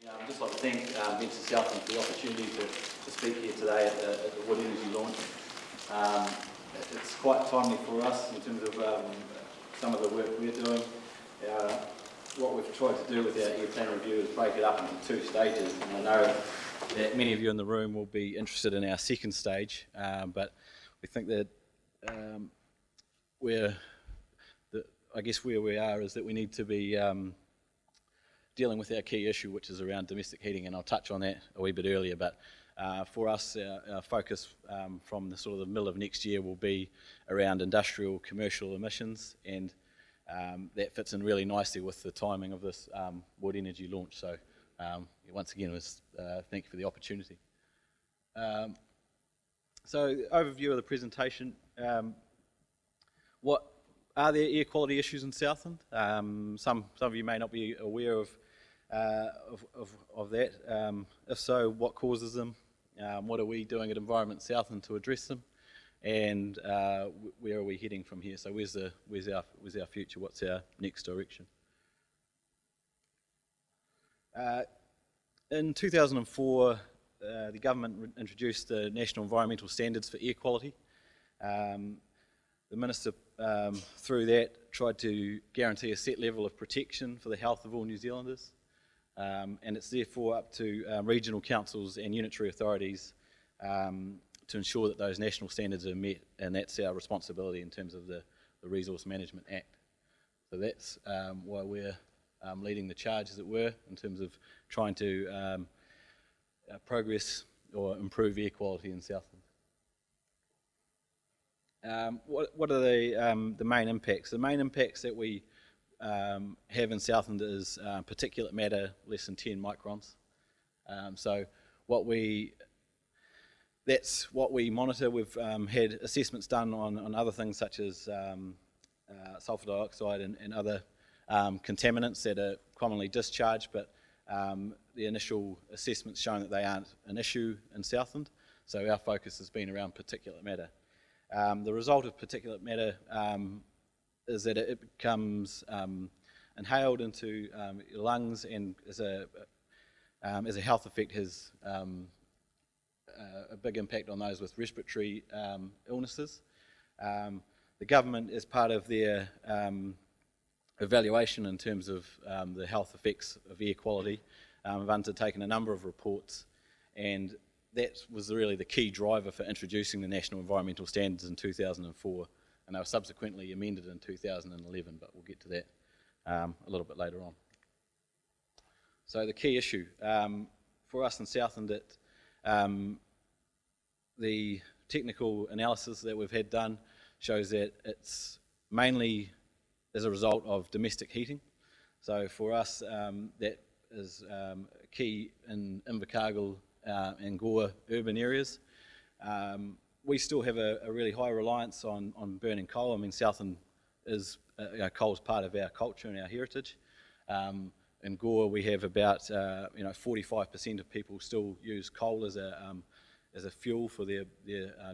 I'd just like to thank Venture Southland for the opportunity to speak here today at the Wood Energy launch. It's quite timely for us in terms of some of the work we're doing. What we've tried to do with our Air Plan Review is break it up into two stages, and I know that many of you in the room will be interested in our second stage, but we think that I guess where we are is that we need to be dealing with our key issue, which is around domestic heating, and I'll touch on that a wee bit earlier. But for us, our focus from the sort of the middle of next year will be around industrial commercial emissions, and that fits in really nicely with the timing of this Wood Energy launch. So once again, thank you for the opportunity. So overview of the presentation. What are there air quality issues in Southland? Some of you may not be aware of that. If so, what causes them? What are we doing at Environment Southland to address them? And where are we heading from here? So where's our future? What's our next direction? In 2004, the government introduced the National Environmental Standards for Air Quality. The Minister, through that, tried to guarantee a set level of protection for the health of all New Zealanders. And it's therefore up to regional councils and unitary authorities to ensure that those national standards are met, and that's our responsibility in terms of the Resource Management Act. So that's why we're leading the charge, as it were, in terms of trying to progress or improve air quality in Southland. What are the main impacts? The main impacts that we have in Southland is particulate matter less than 10 microns. So that's what we monitor. We've had assessments done on other things such as sulfur dioxide and other contaminants that are commonly discharged, but the initial assessments showing that they aren't an issue in Southland. So our focus has been around particulate matter. The result of particulate matter is that it becomes inhaled into your lungs, and as a health effect has a big impact on those with respiratory illnesses. The government, as part of their evaluation in terms of the health effects of air quality, have undertaken a number of reports, and that was really the key driver for introducing the National Environmental Standards in 2004, and they were subsequently amended in 2011, but we'll get to that a little bit later on. So the key issue for us in Southland, the technical analysis that we've had done shows that it's mainly as a result of domestic heating. So for us, that is key in Invercargill and Gore urban areas. We still have a really high reliance on burning coal. I mean, Southland is coal is part of our culture and our heritage. In Gore, we have about 45% of people still use coal as a fuel for their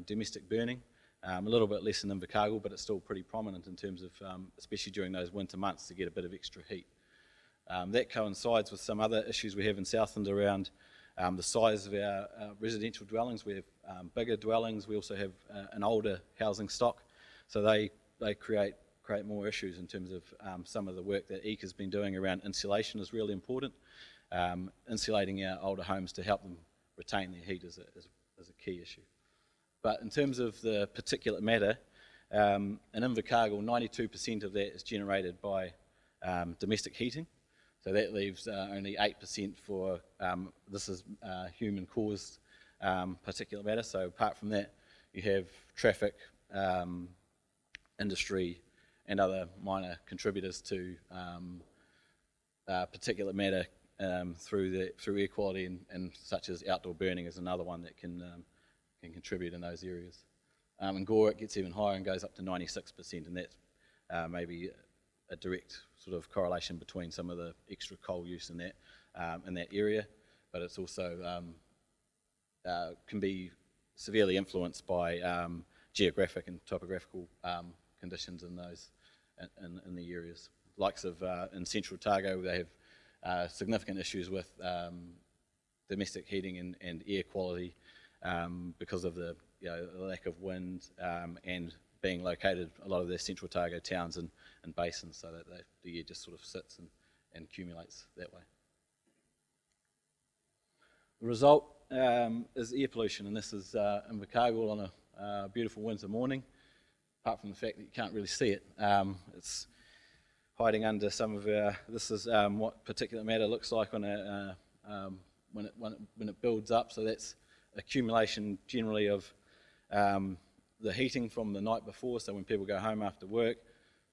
domestic burning. A little bit less in Invercargill, but it's still pretty prominent in terms of, especially during those winter months, to get a bit of extra heat. That coincides with some other issues we have in Southland around the size of our residential dwellings. We have bigger dwellings. We also have an older housing stock, so they create more issues in terms of some of the work that EEC has been doing around insulation is really important. Insulating our older homes to help them retain their heat is a key issue. But in terms of the particulate matter, in Invercargill, 92% of that is generated by domestic heating. So that leaves only 8% for, this is human-caused particulate matter. So apart from that, you have traffic, industry, and other minor contributors to particulate matter through air quality, and such as outdoor burning is another one that can contribute in those areas. In Gore, it gets even higher and goes up to 96%, and that's maybe a direct sort of correlation between some of the extra coal use in that area, but it's also can be severely influenced by geographic and topographical conditions in those in the areas. Likes of in Central Otago, they significant issues with domestic heating and air quality because of the lack of wind and being located, a lot of their central Otago towns and basins, so that the air just sort of sits and accumulates that way. The result is air pollution, and this is Invercargill on a beautiful winter morning, apart from the fact that you can't really see it. It's hiding under some of our, this is what particulate matter looks like on a, when it builds up, so that's accumulation generally of the heating from the night before, so when people go home after work,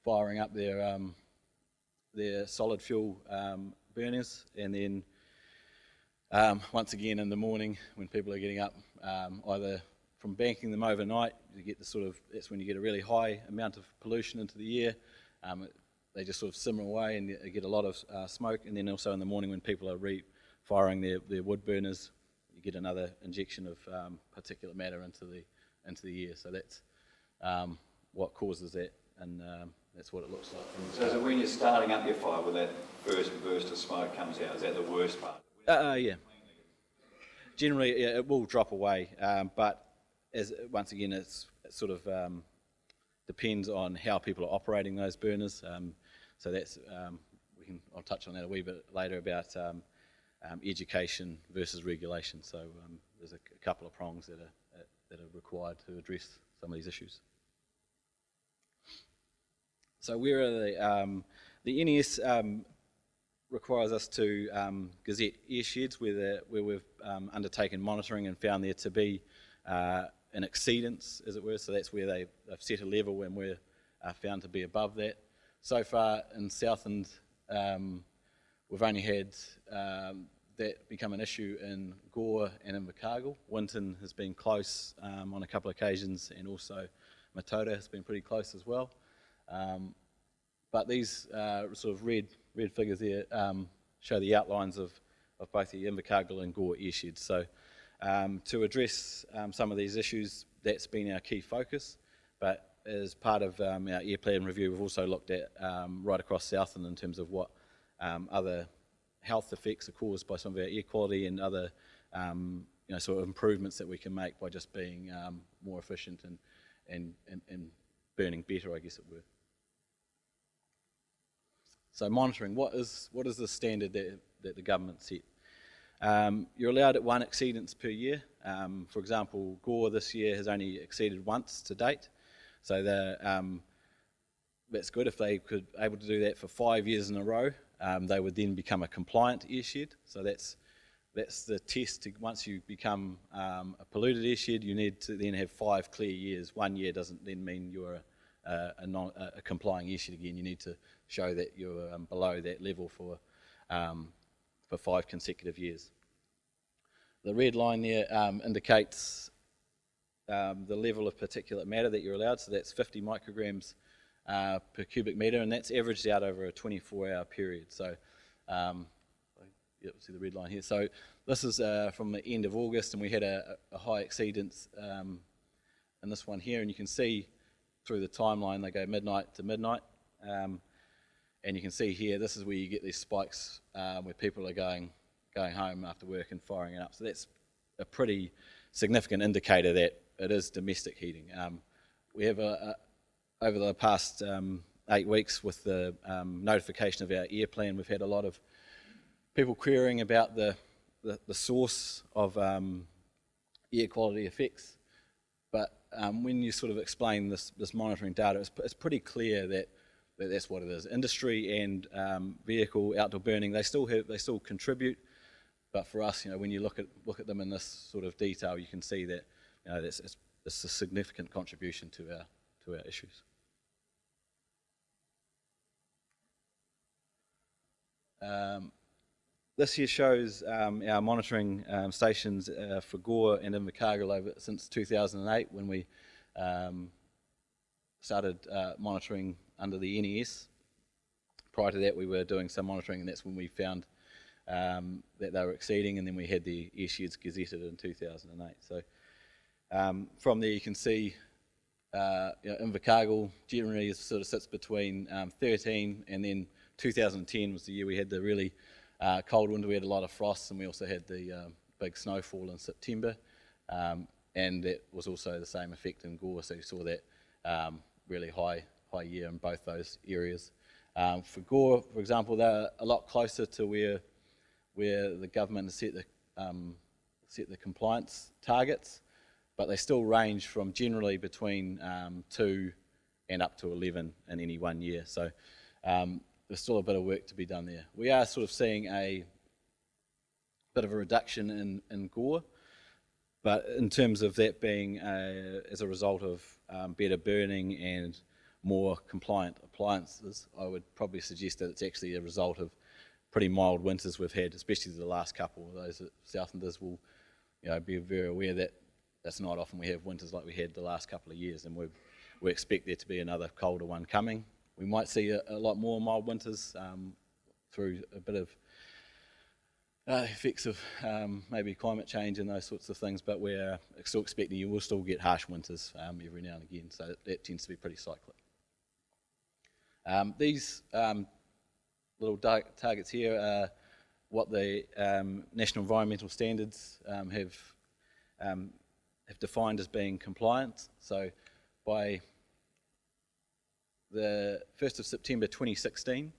firing up their solid fuel burners, and then once again in the morning when people are getting up, either from banking them overnight, you get the that's when you get a really high amount of pollution into the air. They just sort of simmer away and you get a lot of smoke, and then also in the morning when people are firing their wood burners, you get another injection of particulate matter into the air. So that's what causes that, and that's what it looks like. So when you're starting up your fire, when that first burst of smoke comes out, is that the worst part? Yeah. Generally, it will drop away, but once again, it sort of depends on how people are operating those burners. So that's I'll touch on that a wee bit later about education versus regulation. So there's a couple of prongs that are required to address some of these issues. So where are the NES requires us to gazette air sheds where we've undertaken monitoring and found there to be an exceedance, as it were. So that's where they've set a level and we're found to be above that. So far in Southland, we've only had that become an issue in Gore and Invercargill. Winton has been close on a couple of occasions, and also Matoda has been pretty close as well. But these sort of red figures there show the outlines of both the Invercargill and Gore air sheds. So to address some of these issues, that's been our key focus. But as part of our air plan review, we've also looked at right across Southland in terms of what other health effects are caused by some of our air quality and other sort of improvements that we can make by just being more efficient and burning better, I guess it were. So monitoring, what is the standard that the government set? You're allowed at one exceedance per year. For example, Gore this year has only exceeded once to date. So that's good. If they could able to do that for 5 years in a row, they would then become a compliant airshed. So that's the test. Once you become a polluted airshed, you need to then have 5 clear years. 1 year doesn't then mean you're a complying airshed again. You need to show that you're below that level for 5 consecutive years. The red line there indicates the level of particulate matter that you're allowed, so that's 50 micrograms per cubic metre, and that's averaged out over a 24-hour period. So, see the red line here. So this is from the end of August, and we had a high exceedance in this one here, and you can see through the timeline they go midnight to midnight, and you can see here this is where you get these spikes where people are going home after work and firing it up. So that's a pretty significant indicator that it is domestic heating. We have over the past 8 weeks with the notification of our air plan, we've had a lot of people querying about the source of air quality effects. But when you sort of explain this monitoring data, it's pretty clear that that's what it is. Industry and vehicle outdoor burning, they still contribute. But for us, when you look at them in this sort of detail, you can see that it's a significant contribution to our issues. This here shows our monitoring stations for Gore and Invercargill since 2008, when we started monitoring under the NES. Prior to that, we were doing some monitoring, and that's when we found that they were exceeding, and then we had the air sheds gazetted in 2008. So from there you can see Invercargill generally sort of sits between 13, and then 2010 was the year we had the really cold winter. We had a lot of frost, and we also had the big snowfall in September, and that was also the same effect in Gore. So you saw that really high year in both those areas. For Gore, for example, they're a lot closer to where the government has set the compliance targets, but they still range from generally between 2 and up to 11 in any 1 year. So there's still a bit of work to be done there. We are sort of seeing a bit of a reduction in Gore, but in terms of that being as a result of better burning and more compliant appliances, I would probably suggest that it's actually a result of pretty mild winters we've had, especially the last couple. Those Southlanders will be very aware that that's not often we have winters like we had the last couple of years, and we expect there to be another colder one coming. We might see a lot more mild winters through a bit of effects of maybe climate change and those sorts of things, but we're still expecting you will still get harsh winters every now and again, so that tends to be pretty cyclic. These little targets here are what the National Environmental Standards have defined as being compliant. So by the 1st of September 2016,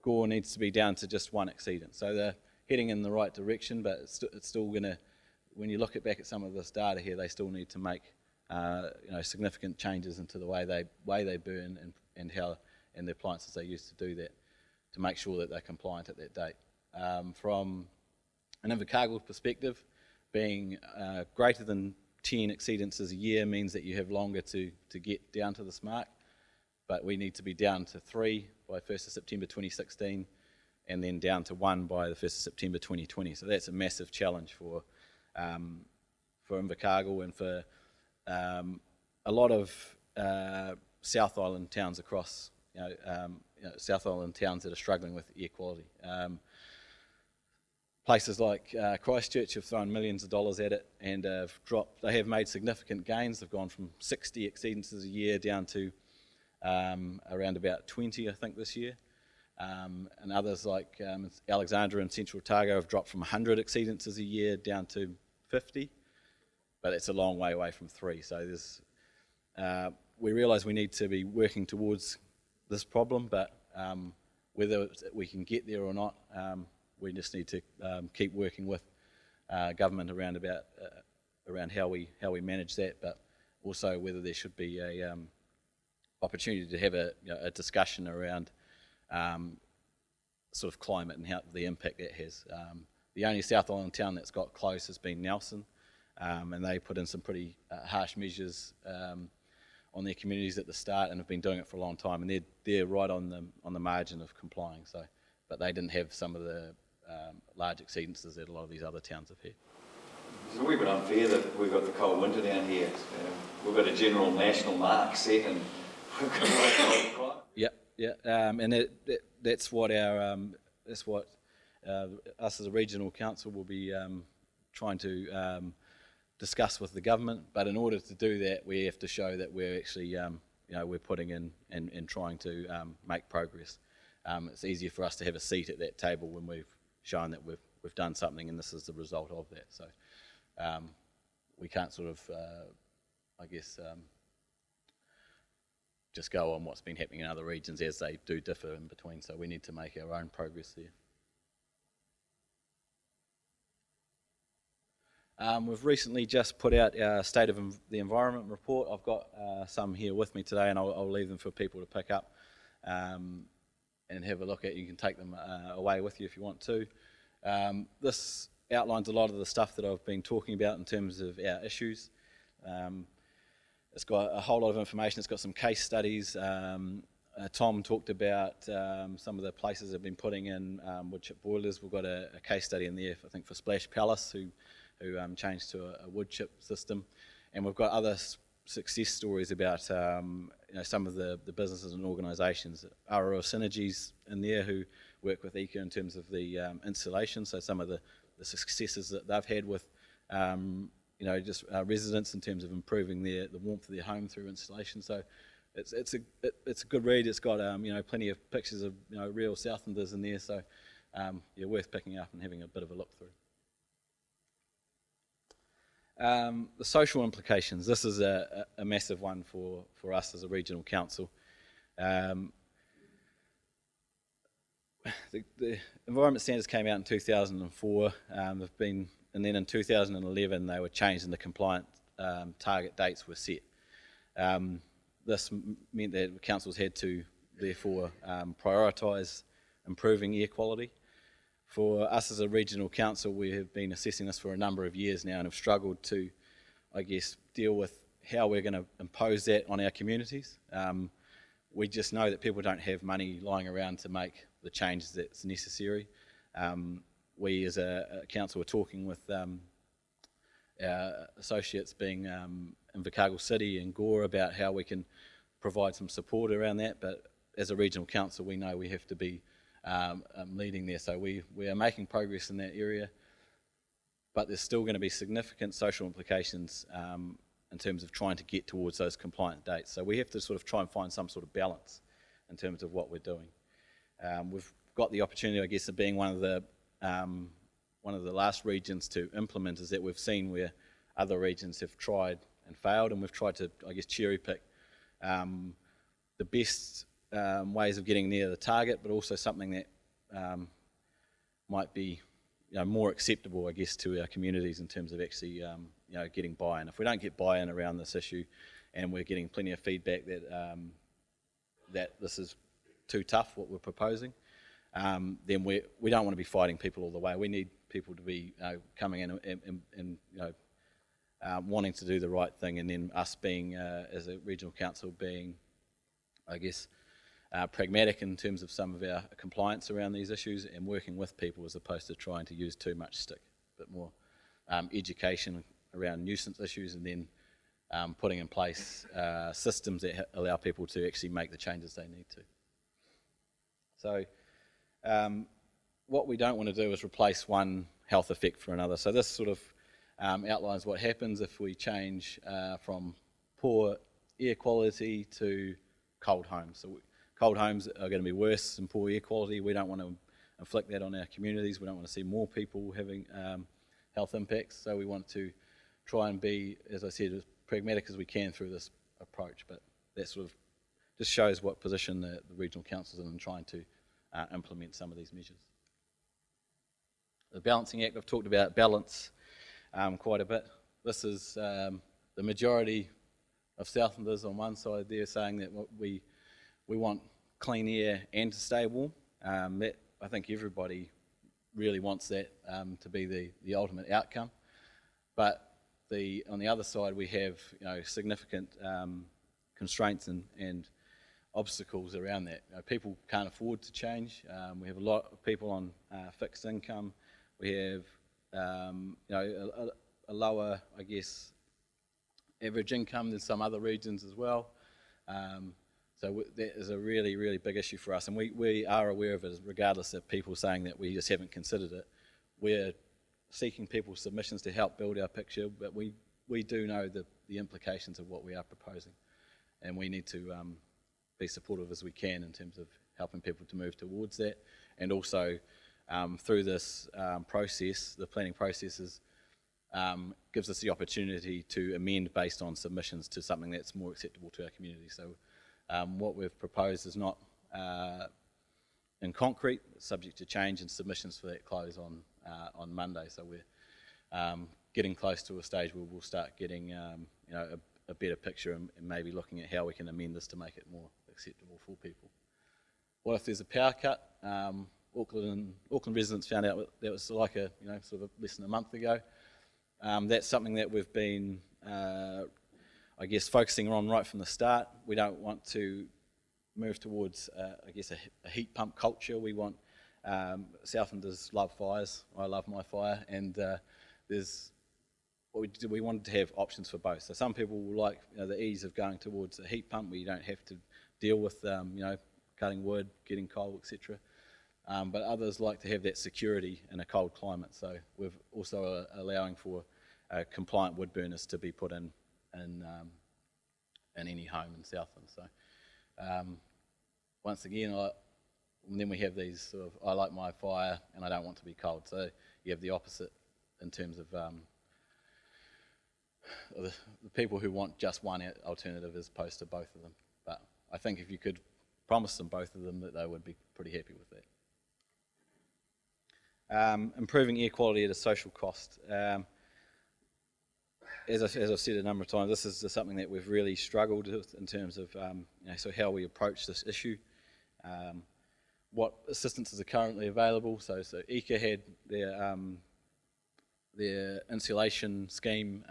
Gore needs to be down to just 1 exceedant. So they're heading in the right direction, but it's still going to, when you look back at some of this data here, they still need to make significant changes into the way they burn and the appliances they use to do that, to make sure that they're compliant at that date. From an Invercargill perspective, being greater than 10 exceedances a year means that you have longer to get down to this mark, but we need to be down to 3 by 1st of September 2016 and then down to 1 by the 1st of September 2020. So that's a massive challenge for Invercargill and for a lot of South Island towns across, South Island towns that are struggling with air quality. Places like Christchurch have thrown millions of dollars at it and they have made significant gains. They've gone from 60 exceedances a year down to around about 20, I think, this year. And others like Alexandra and Central Otago have dropped from 100 exceedances a year down to 50, but it's a long way away from 3. So we realise we need to be working towards this problem, but whether we can get there or not, we just need to keep working with government around how we manage that, but also whether there should be a opportunity to have a discussion around sort of climate and how the impact that has. The only South Island town that's got close has been Nelson, and they put in some pretty harsh measures on their communities at the start and have been doing it for a long time, and they're right on the margin of complying. So, but they didn't have some of the large exceedances that a lot of these other towns have had. It's a wee bit unfair that we've got the cold winter down here. We've got a general national mark set, and we've got a cold climate. Yeah, and that's what us as a regional council will be trying to discuss with the government. But in order to do that, we have to show that we're actually we're putting in and trying to make progress. It's easier for us to have a seat at that table when we've shown that we've done something, and this is the result of that. So we can't sort of, just go on what's been happening in other regions, as they do differ in between. So we need to make our own progress there. We've recently just put out our State of the Environment report. I've got some here with me today, and I'll leave them for people to pick up and have a look at. You can take them away with you if you want to. This outlines a lot of the stuff that I've been talking about in terms of our issues. It's got a whole lot of information. It's got some case studies. Tom talked about some of the places that have been putting in wood chip boilers. We've got a case study in there, I think, for Splash Palace, who changed to a wood chip system. And we've got other success stories about some of the businesses and organisations. Aroa Synergies in there, who work with EECA in terms of the installation. So some of the successes that they've had with residents in terms of improving the warmth of their home through installation. So it's a good read. It's got plenty of pictures of real Southlanders in there, so yeah, worth picking up and having a bit of a look through. The social implications. This is a massive one for us as a regional council. The environment standards came out in 2004. They've been, and then in 2011 they were changed and the compliant target dates were set. This meant that councils had to therefore prioritise improving air quality. For us as a regional council, we have been assessing this for a number of years now and have struggled to, I guess, deal with how we're going to impose that on our communities. We just know that people don't have money lying around to make the changes that's necessary. We as a council are talking with our associates being in Invercargill City and Gore about how we can provide some support around that, but as a regional council we know we have to be leading there, so we are making progress in that area, but there's still going to be significant social implications in terms of trying to get towards those compliant dates. So we have to sort of try and find some sort of balance in terms of what we're doing. We've got the opportunity, I guess, of being one of the last regions to implement, is that we've seen where other regions have tried and failed, and we've tried to, I guess, cherry pick the best ways of getting near the target, but also something that might be more acceptable, I guess, to our communities in terms of actually getting buy-in. If we don't get buy-in around this issue, and we're getting plenty of feedback that that this is too tough what we're proposing, then we don't want to be fighting people all the way. We need people to be coming in and wanting to do the right thing, and then us being as a regional council being, I guess, pragmatic in terms of some of our compliance around these issues and working with people as opposed to trying to use too much stick. A bit more education around nuisance issues, and then putting in place systems that allow people to actually make the changes they need to. So what we don't want to do is replace one health effect for another. So this sort of outlines what happens if we change from poor air quality to cold homes. So cold homes are going to be worse than poor air quality. We don't want to inflict that on our communities. We don't want to see more people having health impacts. So we want to try and be, as I said, as pragmatic as we can through this approach. But that sort of just shows what position the regional council's in trying to implement some of these measures. The Balancing Act, I've talked about balance quite a bit. This is the majority of Southlanders on one side there saying that we want clean air and to stay warm. That, I think everybody really wants that to be the ultimate outcome. But on the other side we have significant constraints and obstacles around that. People can't afford to change. We have a lot of people on fixed income. We have a lower, I guess, average income than some other regions as well. So that is a really, really big issue for us, and we are aware of it, regardless of people saying that we just haven't considered it. We're seeking people's submissions to help build our picture, but we do know the implications of what we are proposing, and we need to be supportive as we can in terms of helping people to move towards that, and also through this process, the planning processes, gives us the opportunity to amend based on submissions to something that's more acceptable to our community. So what we've proposed is not in concrete, subject to change, and submissions for that close on Monday. So we're getting close to a stage where we'll start getting a better picture and maybe looking at how we can amend this to make it more acceptable for people. What if there's a power cut? Auckland residents found out that was like sort of less than a month ago. That's something that we've been, I guess, focusing on right from the start. We don't want to move towards, I guess, a heat pump culture. We want, Southlanders love fires. I love my fire, and we wanted to have options for both. So some people will like the ease of going towards a heat pump where you don't have to deal with cutting wood, getting coal, etc. But others like to have that security in a cold climate. So we're also allowing for compliant wood burners to be put in any home in Southland. So once again, and then we have these sort of, I like my fire and I don't want to be cold. So you have the opposite in terms of the people who want just one alternative as opposed to both of them. But I think if you could promise them both of them, that they would be pretty happy with that. Improving air quality at a social cost. As I've said a number of times, this is something that we've really struggled with in terms of so how we approach this issue. What assistances are currently available. So ECA had their insulation scheme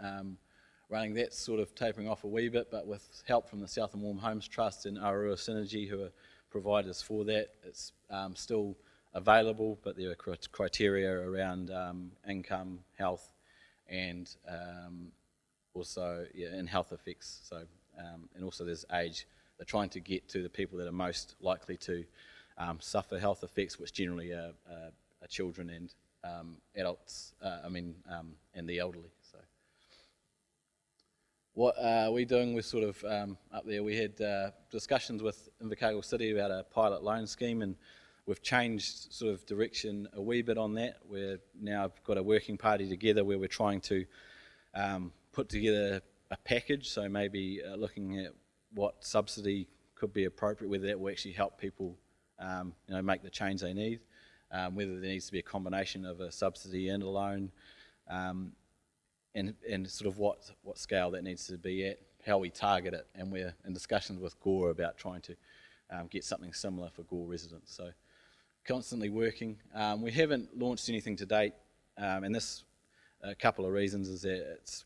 running. That's sort of tapering off a wee bit, but with help from the South and Warm Homes Trust and Aurora Synergy, who are providers for that, it's still available, but there are criteria around income, health, and also and health effects. So and also there's age. They're trying to get to the people that are most likely to suffer health effects, which generally are children and adults. And the elderly. So what are we doing? We're sort of up there. We had discussions with Invercargill City about a pilot loan scheme, and we've changed sort of direction a wee bit on that. We're now got a working party together where we're trying to put together a package. So maybe looking at what subsidy could be appropriate, whether that will actually help people make the change they need, whether there needs to be a combination of a subsidy and a loan, and sort of what scale that needs to be at, how we target it, and we're in discussions with Gore about trying to get something similar for Gore residents. So constantly working. We haven't launched anything to date, and this, a couple of reasons, is that it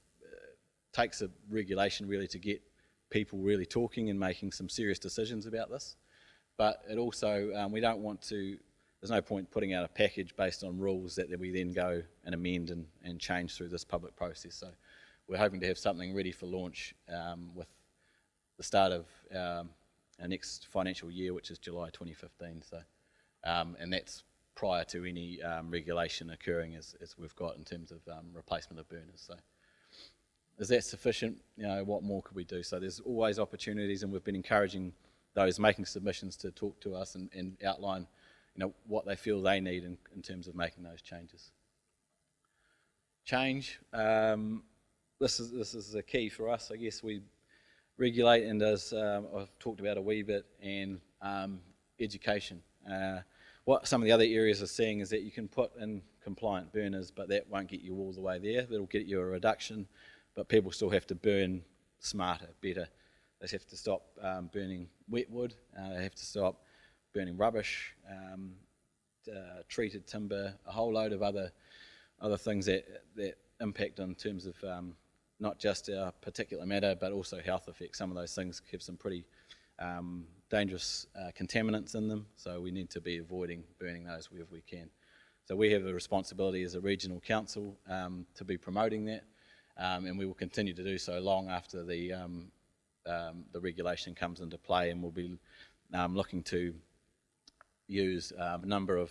takes a regulation really to get people really talking and making some serious decisions about this. But it also, we don't want to, there's no point putting out a package based on rules that we then go and amend and change through this public process. So we're hoping to have something ready for launch with the start of our next financial year, which is July 2015. So, and that's prior to any regulation occurring as we've got in terms of replacement of burners. So is that sufficient? What more could we do? So there's always opportunities, and we've been encouraging those making submissions to talk to us and outline what they feel they need in terms of making those changes. Change. This is a key for us. I guess we regulate, and as I've talked about a wee bit, and education. What some of the other areas are seeing is that you can put in compliant burners, but that won't get you all the way there. That'll get you a reduction, but people still have to burn smarter, better. They have to stop burning wet wood. They have to stop burning rubbish, treated timber, a whole load of other things that impact in terms of not just our particulate matter, but also health effects. Some of those things have some pretty dangerous contaminants in them, so we need to be avoiding burning those wherever we can. So we have a responsibility as a regional council to be promoting that, and we will continue to do so long after the regulation comes into play, and we'll be looking to use a number of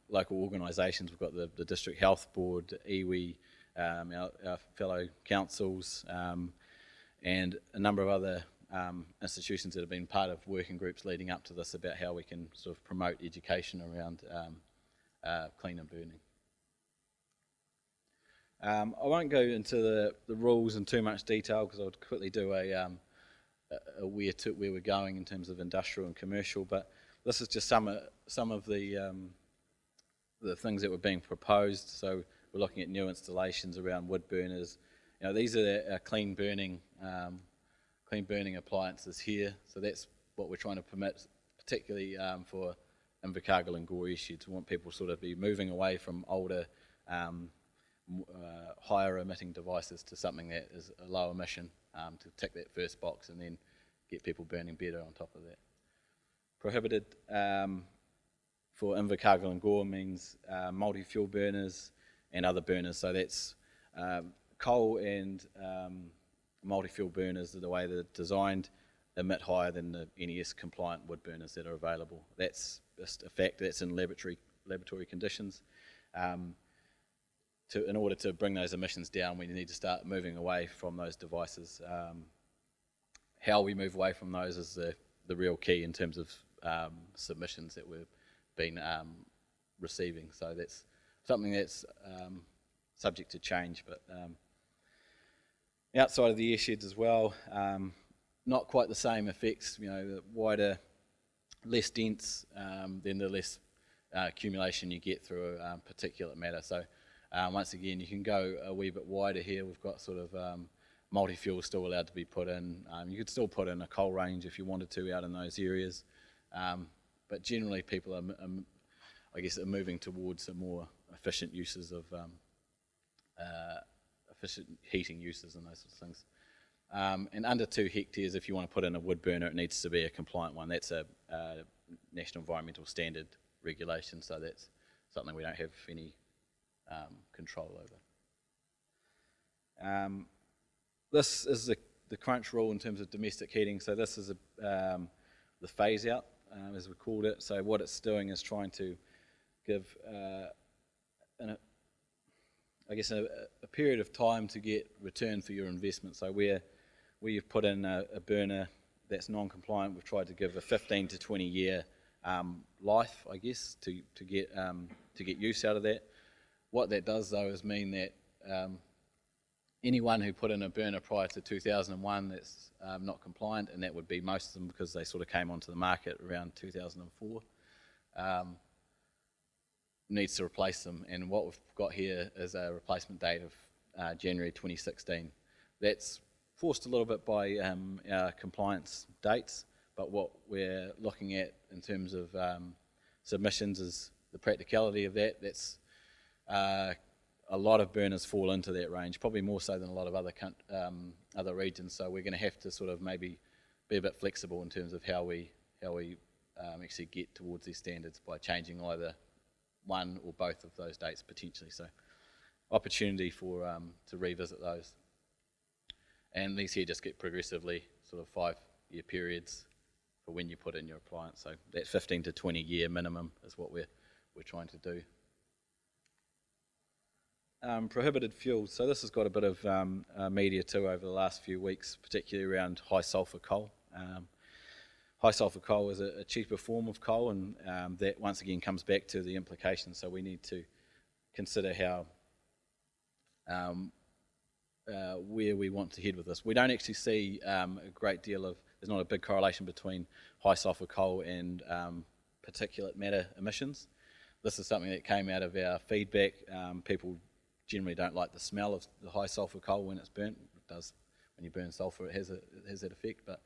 local organisations. We've got the District Health Board, iwi, our fellow councils, and a number of other institutions that have been part of working groups leading up to this about how we can sort of promote education around cleaner burning. I won't go into the rules in too much detail because I would quickly do a where we're going in terms of industrial and commercial, but this is just some of the things that were being proposed. So we're looking at new installations around wood burners. These are our clean burning appliances here. So that's what we're trying to permit, particularly for Invercargill and Gore sheds. We want people sort of be moving away from older, higher emitting devices to something that is a low emission, to tick that first box and then get people burning better on top of that. Prohibited for Invercargill and Gore means multi-fuel burners and other burners. So that's coal and multi-fuel burners, the way they're designed, emit higher than the NES compliant wood burners that are available. That's just a fact. That's in laboratory conditions. In order to bring those emissions down, we need to start moving away from those devices how we move away from those is the real key in terms of submissions that we've been receiving. So that's something that's subject to change, but outside of the air sheds as well, not quite the same effects, the wider, less dense, then the less accumulation you get through particulate matter. So once again, you can go a wee bit wider here. We've got sort of multi-fuel still allowed to be put in. You could still put in a coal range if you wanted to out in those areas, but generally people are moving towards some more efficient uses of efficient heating uses and those sorts of things. And under 2 hectares, if you want to put in a wood burner, it needs to be a compliant one. That's a National Environmental Standard regulation, so that's something we don't have any control over. This is the crunch rule in terms of domestic heating. So this is the phase out, as we called it. So what it's doing is trying to give a period of time to get return for your investment. So where you've put in a burner that's non-compliant, we've tried to give a 15 to 20 year life, I guess, to get use out of that. What that does though is mean that anyone who put in a burner prior to 2001 that's not compliant, and that would be most of them because they sort of came onto the market around 2004, needs to replace them. And what we've got here is a replacement date of January 2016. That's forced a little bit by our compliance dates, but what we're looking at in terms of submissions is the practicality of that. That's a lot of burners fall into that range, probably more so than a lot of other regions. So we're going to have to sort of maybe be a bit flexible in terms of how we actually get towards these standards by changing either one or both of those dates potentially. So opportunity for to revisit those. And these here just get progressively sort of 5-year periods for when you put in your appliance. So that 15 to 20 year minimum is what we're trying to do. Prohibited fuels. So this has got a bit of media too over the last few weeks, particularly around high sulphur coal. High sulphur coal is a cheaper form of coal, and that once again comes back to the implications. So we need to consider how where we want to head with this. We don't actually see a great deal of, there's not a big correlation between high sulphur coal and particulate matter emissions. This is something that came out of our feedback. People generally don't like the smell of the high sulphur coal when it's burnt. It does when you burn sulphur, it has that effect. But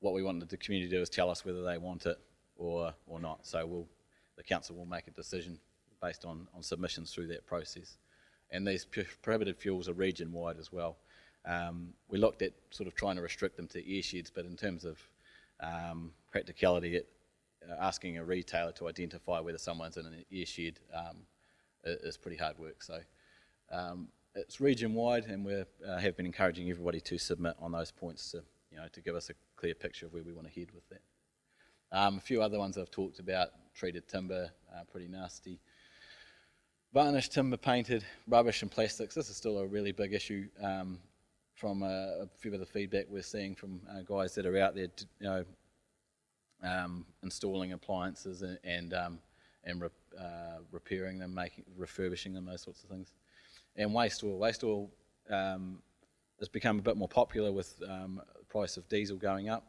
what we wanted the community to do is tell us whether they want it or not. So the council will make a decision based on submissions through that process. And these prohibited fuels are region-wide as well. We looked at sort of trying to restrict them to air sheds, but in terms of practicality, asking a retailer to identify whether someone's in an air shed is pretty hard work. So it's region-wide, and we have been encouraging everybody to submit on those points to give us a clear picture of where we want to head with that. A few other ones I've talked about: treated timber, pretty nasty. Varnished timber, painted, rubbish and plastics. This is still a really big issue from a few of the feedback we're seeing from guys that are out there, installing appliances and repairing them, refurbishing them, those sorts of things. And waste oil. Waste oil has become a bit more popular with the price of diesel going up.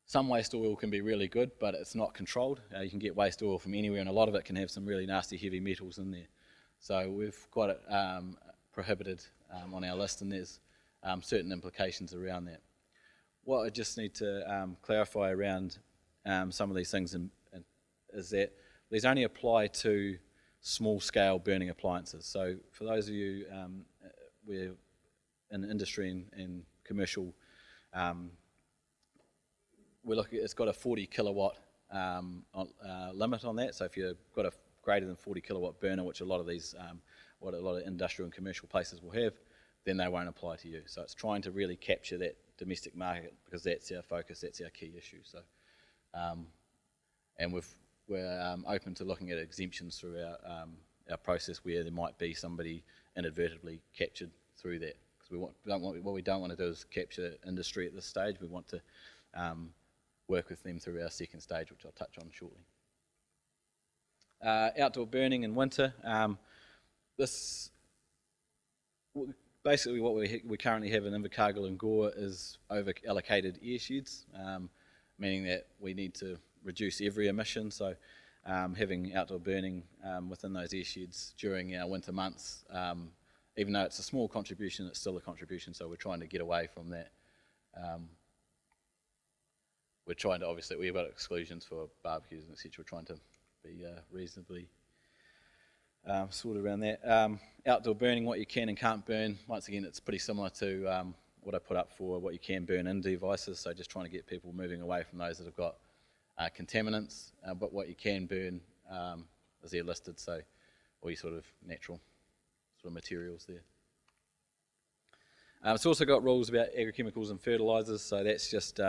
Some waste oil can be really good, but it's not controlled. You can get waste oil from anywhere, and a lot of it can have some really nasty heavy metals in there. So we've got it prohibited on our list, and there's certain implications around that. What I just need to clarify around some of these things is that these only apply to small-scale burning appliances. So for those of you we're in industry and commercial, we're looking. It's got a 40 kilowatt limit on that. So if you've got a greater than 40 kilowatt burner, which a lot of these, what a lot of industrial and commercial places will have, then they won't apply to you. So it's trying to really capture that domestic market, because that's our focus, that's our key issue. So, and we're open to looking at exemptions through our process where there might be somebody inadvertently captured through that, because what we don't want to do is capture industry at this stage. We want to work with them through our second stage, which I'll touch on shortly. Outdoor burning in winter. Basically what we currently have in Invercargill and Gore is over-allocated air sheds, meaning that we need to reduce every emission, so having outdoor burning within those air sheds during our winter months, even though it's a small contribution, it's still a contribution, so we're trying to get away from that. We're trying to, obviously, we've got exclusions for barbecues and etc. We're trying to be reasonably sorted around that. Outdoor burning, what you can and can't burn. Once again, it's pretty similar to what I put up for what you can burn in devices, so just trying to get people moving away from those that have got contaminants, but what you can burn is there listed, so all your sort of natural sort of materials there. It's also got rules about agrochemicals and fertilisers, so that's just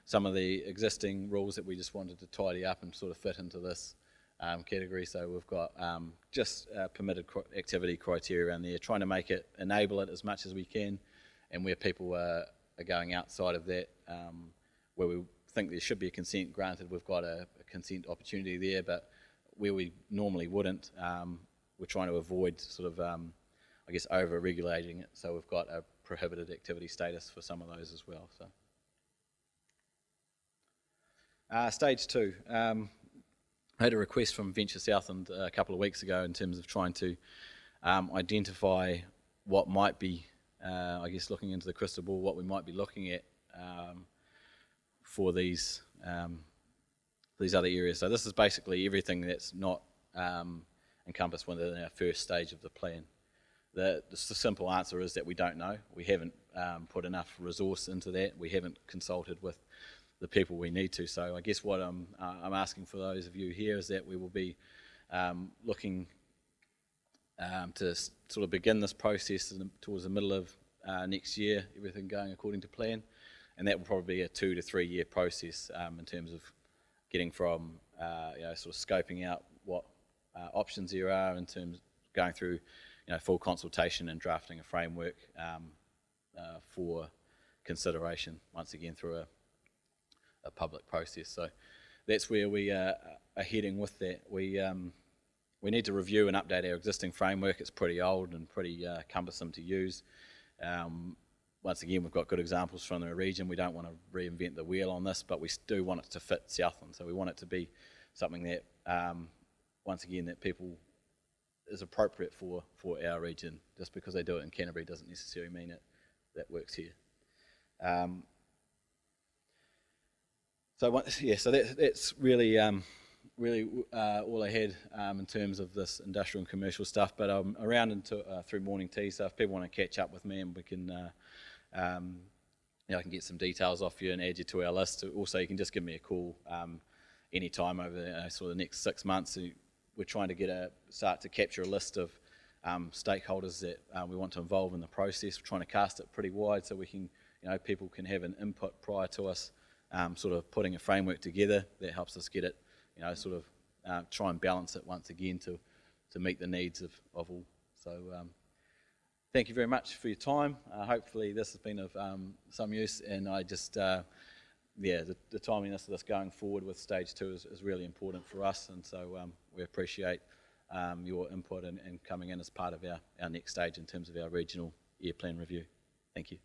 some of the existing rules that we just wanted to tidy up and sort of fit into this category. So we've got just permitted activity criteria around there, trying to make it, enable it as much as we can, and where people are going outside of that, where we think there should be a consent granted, we've got a consent opportunity there, but where we normally wouldn't, we're trying to avoid sort of, I guess, over-regulating it, so we've got a prohibited activity status for some of those as well. So, stage 2. I had a request from Venture Southland a couple of weeks ago in terms of trying to identify what might be, I guess, looking into the crystal ball, what we might be looking at for these other areas. So this is basically everything that's not encompassed within our first stage of the plan. The simple answer is that we don't know. We haven't put enough resource into that. We haven't consulted with the people we need to. So I guess what I'm asking for those of you here is that we will be looking to sort of begin this process towards the middle of next year, everything going according to plan, and that will probably be a 2 to 3 year process in terms of getting from sort of scoping out what options there are in terms of going through full consultation and drafting a framework for consideration, once again through a public process. So that's where we are heading with that. We need to review and update our existing framework. It's pretty old and pretty cumbersome to use. Once again, we've got good examples from the region. We don't want to reinvent the wheel on this, but we do want it to fit Southland. So we want it to be something that, once again, that people is appropriate for our region. Just because they do it in Canterbury doesn't necessarily mean that works here. So that's really all I had in terms of this industrial and commercial stuff. But I'm around through morning tea, so if people want to catch up with me, and we can, I can get some details off you and add you to our list. Also, you can just give me a call any time over sort of the next 6 months. We're trying to start to capture a list of stakeholders that we want to involve in the process. We're trying to cast it pretty wide so we can, people can have an input prior to us sort of putting a framework together that helps us get it, sort of try and balance it once again to meet the needs of all. So thank you very much for your time. Hopefully this has been of some use, and I just, the timeliness of this going forward with stage 2 is really important for us, and so we appreciate your input and coming in as part of our next stage in terms of our regional air plan review. Thank you.